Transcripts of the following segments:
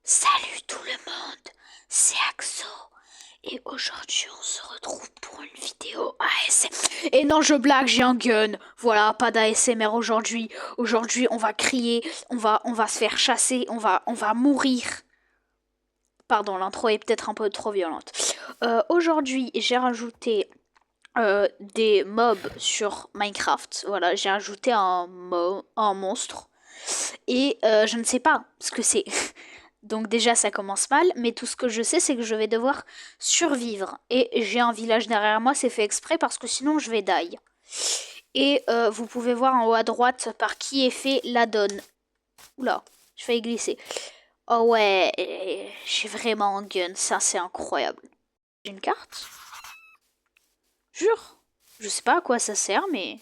Salut tout le monde, c'est Axo et aujourd'hui on se retrouve pour une vidéo ASMR. Et non, je blague, j'ai un gun. Voilà, pas d'ASMR aujourd'hui. Aujourd'hui, on va crier, on va se faire chasser, on va mourir. Pardon, l'intro est peut-être un peu trop violente. Aujourd'hui, j'ai rajouté des mobs sur Minecraft. Voilà, j'ai ajouté un monstre et je ne sais pas ce que c'est. Donc déjà ça commence mal, mais tout ce que je sais c'est que je vais devoir survivre. Et j'ai un village derrière moi, c'est fait exprès parce que sinon je vais die. Et vous pouvez voir en haut à droite par qui est fait l'addon. Oula, je failli glisser. Oh ouais, j'ai vraiment un gun, ça c'est incroyable. J'ai une carte? Jure. Je sais pas à quoi ça sert, mais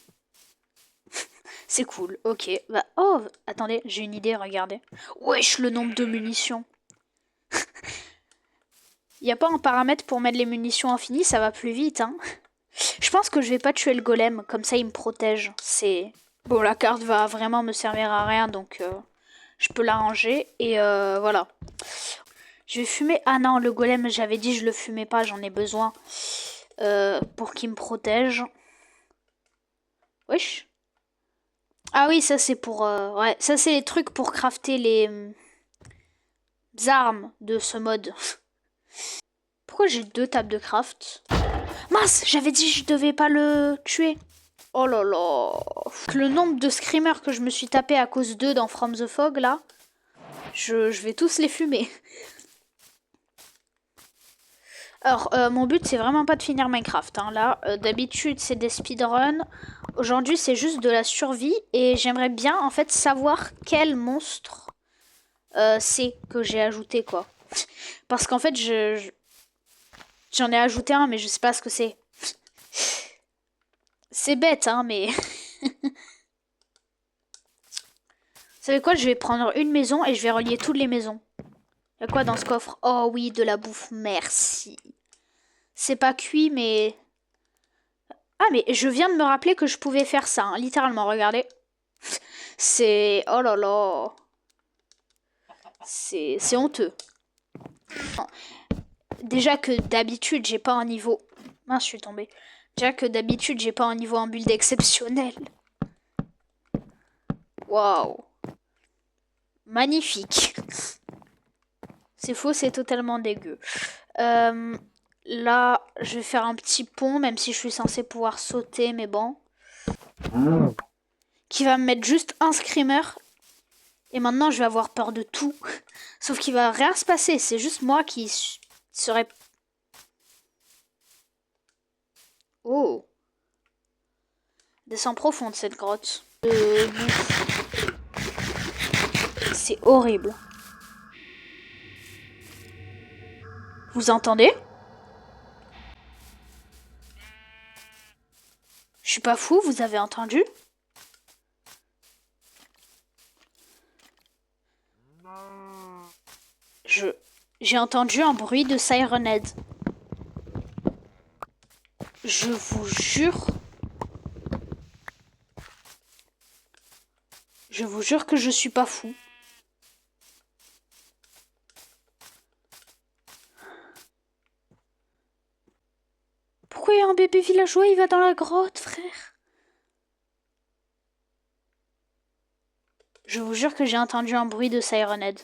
c'est cool, ok. Bah, oh, attendez, j'ai une idée, regardez. Wesh, le nombre de munitions. Y a pas un paramètre pour mettre les munitions infinies, ça va plus vite, hein. Je pense que je vais pas tuer le golem, comme ça il me protège. C'est... Bon, la carte va vraiment me servir à rien, donc je peux la ranger. Et voilà. Je vais fumer... Ah non, le golem, j'avais dit je le fumais pas, j'en ai besoin. Pour qu'il me protège. Wesh. Ah oui, ça c'est pour... ouais, ça c'est les trucs pour crafter les armes de ce mode. Pourquoi j'ai deux tables de craft? Mince, j'avais dit je devais pas le tuer. Oh là là. Le nombre de screamers que je me suis tapé à cause d'eux dans From the Fog, là, je vais tous les fumer. Alors, mon but, c'est vraiment pas de finir Minecraft. Hein. Là, d'habitude, c'est des speedruns. Aujourd'hui, c'est juste de la survie. Et j'aimerais bien, en fait, savoir quel monstre c'est que j'ai ajouté, quoi. Parce qu'en fait, j'en ai ajouté un, mais je sais pas ce que c'est. C'est bête, hein, mais... Vous savez quoi? Je vais prendre une maison et je vais relier toutes les maisons. Y'a quoi dans ce coffre? Oh oui, de la bouffe, merci. C'est pas cuit, mais... Ah, mais je viens de me rappeler que je pouvais faire ça, hein, littéralement, regardez. C'est... Oh là là. C'est honteux. Déjà que d'habitude, j'ai pas un niveau... Mince, je suis tombée. Déjà que d'habitude, j'ai pas un niveau en build exceptionnel. Waouh. Magnifique. C'est faux, c'est totalement dégueu. Là, je vais faire un petit pont, même si je suis censée pouvoir sauter, mais bon. Qui va me mettre juste un screamer. Et maintenant, je vais avoir peur de tout. Sauf qu'il va rien se passer. C'est juste moi qui serait... Oh. Descend profonde, cette grotte. C'est horrible. Vous entendez? Je suis pas fou, vous avez entendu? J'ai entendu un bruit de Siren Head. Je vous jure. Je vous jure que je suis pas fou. Pourquoi il y a un bébé villageois? Il va dans la grotte, frère. Je vous jure que j'ai entendu un bruit de Siren Head.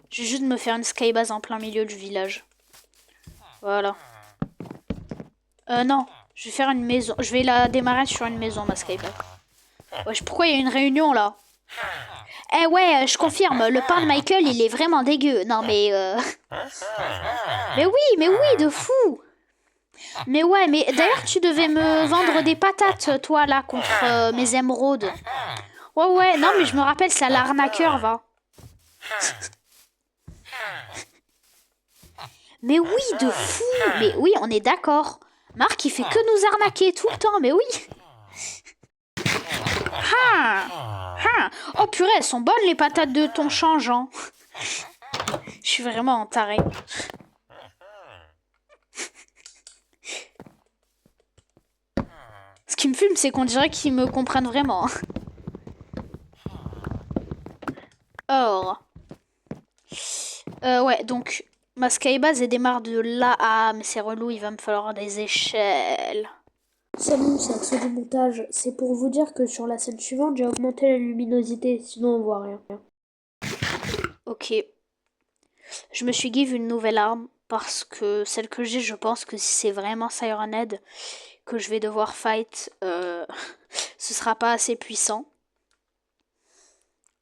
Je vais juste me faire une skybase en plein milieu du village. Voilà. Non. Je vais faire une maison. Je vais la démarrer sur une maison, ma skybase. Wesh, pourquoi il y a une réunion, là? Eh ouais, je confirme, le pain de Michael, il est vraiment dégueu. Non, mais... mais oui, de fou. Mais ouais, mais d'ailleurs, tu devais me vendre des patates, toi, là, contre mes émeraudes. Ouais, ouais, non, mais je me rappelle, ça l'arnaqueur, va. Mais oui, de fou. Mais oui, on est d'accord. Marc, il fait que nous arnaquer tout le temps, mais oui. Ah, ah. Oh purée, elles sont bonnes les patates de ton changeant. Je suis vraiment en taré. Ce qui me fume, c'est qu'on dirait qu'ils me comprennent vraiment. Or, Ouais, donc ma skybase elle démarre de là. Ah, mais c'est relou, il va me falloir des échelles. Salut, c'est Axel du montage. C'est pour vous dire que sur la scène suivante, j'ai augmenté la luminosité, sinon on voit rien. Ok. Je me suis give une nouvelle arme parce que celle que j'ai, je pense que si c'est vraiment Siren Head que je vais devoir fight, ce sera pas assez puissant.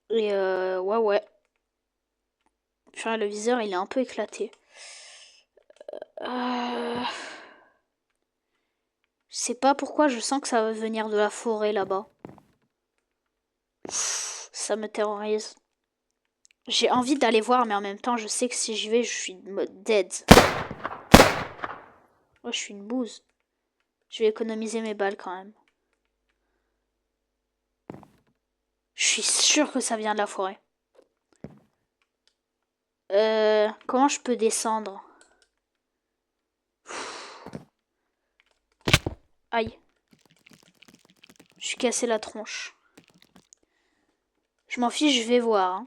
Et ouais. Purée, le viseur il est un peu éclaté. Je sais pas pourquoi je sens que ça va venir de la forêt là-bas. Ça me terrorise. J'ai envie d'aller voir, mais en même temps, je sais que si j'y vais, je suis mode dead. Ouais, je suis une bouse. Je vais économiser mes balles quand même. Je suis sûre que ça vient de la forêt. Comment je peux descendre? Aïe. Je suis cassé la tronche. Je m'en fiche, je vais voir. Hein.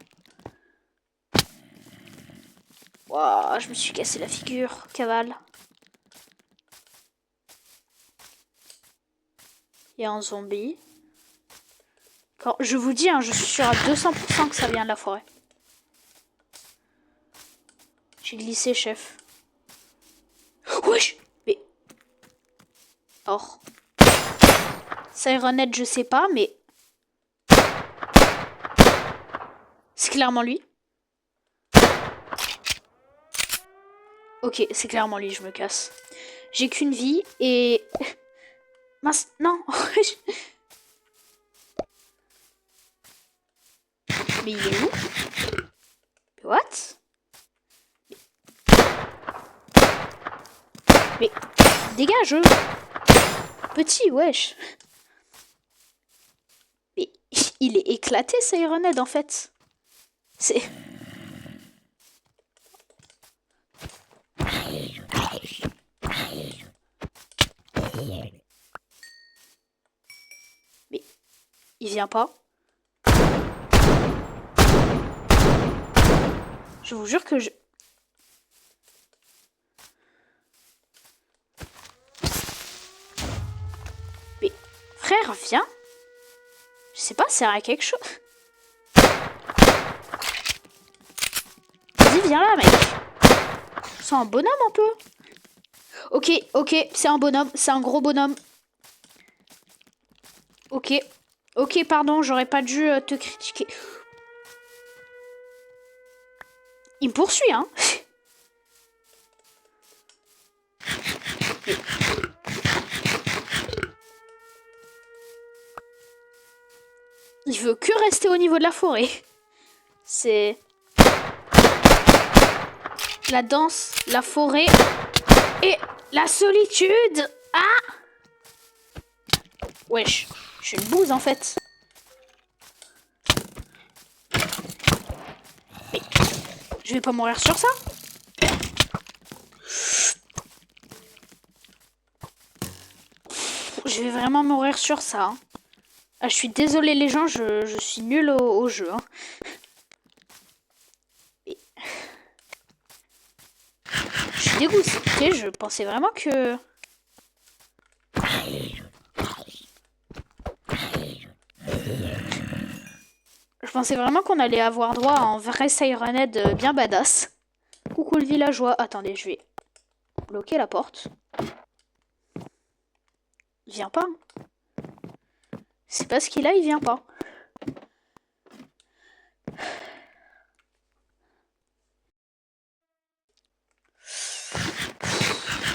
Wow, je me suis cassé la figure. Cavale. Il y a un zombie. Quand, je vous dis, hein, je suis sûre à 200% que ça vient de la forêt. J'ai glissé, chef. Wesh! Mais... Or. Siren Head, je sais pas, mais... C'est clairement lui. Ok, c'est clairement lui, je me casse. J'ai qu'une vie et... Mince, non. Mais il est où? What? Mais dégage. Petit, wesh. Mais il est éclaté, Siren Head, en fait. C'est... Mais il vient pas. Je vous jure que je... Mais frère, viens. Je sais pas, sert à quelque chose. Vas-y, viens là, mec. C'est un bonhomme un peu. Ok, c'est un bonhomme, c'est un gros bonhomme. Ok, pardon, j'aurais pas dû te critiquer. Il me poursuit, hein. Il veut que rester au niveau de la forêt. C'est... La danse, la forêt et la solitude. Ah! Wesh, je suis une bouse en fait. Mais je vais pas mourir sur ça. Je vais vraiment mourir sur ça. Hein. Ah, je suis désolée les gens, je suis nulle au jeu. Hein. Et... Je suis dégoûtée, je pensais vraiment que... Je pensais vraiment qu'on allait avoir droit à un vrai Siren Head bien badass. Coucou le villageois. Attendez, je vais bloquer la porte. Il vient pas. C'est parce qu'il a, il vient pas.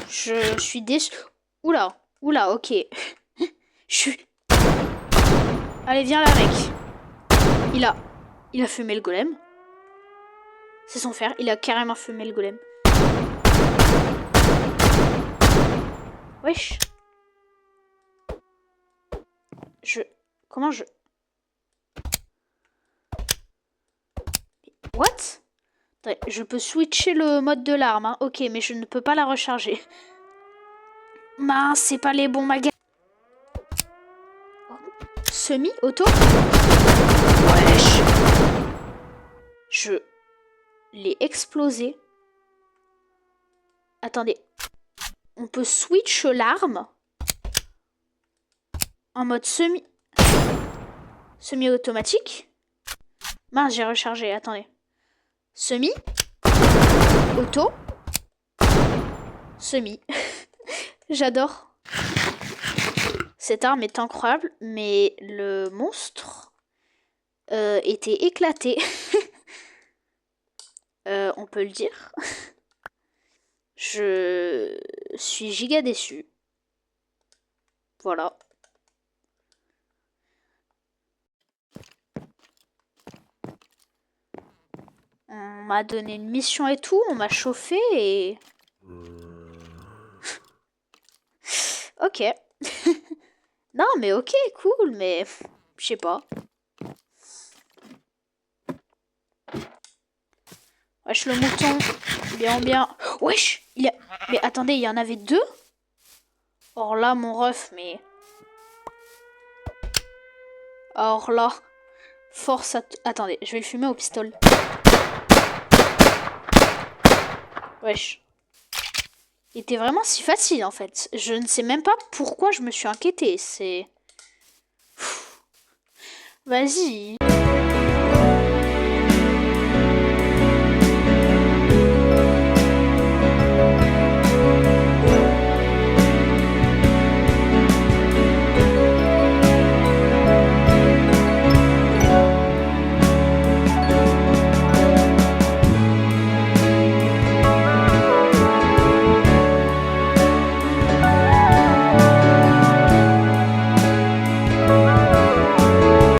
Je suis déçu. Oula, ok. Je suis... Allez, viens là, mec. Il a fumé le golem. C'est son frère, il a carrément fumé le golem. Wesh. Comment je... What? Attends, je peux switcher le mode de l'arme, hein. Ok, mais je ne peux pas la recharger. Mince, c'est pas les bons magasins. Semi-auto? Wesh. les exploser. Attendez. On peut switch l'arme en mode semi-automatique. Mince, j'ai rechargé, attendez. Semi. Auto. Semi. J'adore. Cette arme est incroyable, mais le monstre était éclaté. On peut le dire. Je suis giga déçu. Voilà. On m'a donné une mission et tout, on m'a chauffé et... Ok. Non mais ok, cool, mais... Je sais pas. Wesh le mouton. Bien. Wesh Mais attendez, il y en avait 2. Or là, mon ref, mais... Or là... Force à... Attendez, je vais le fumer au pistolet. Wesh. Il était vraiment si facile, en fait. Je ne sais même pas pourquoi je me suis inquiétée. C'est... Vas-y.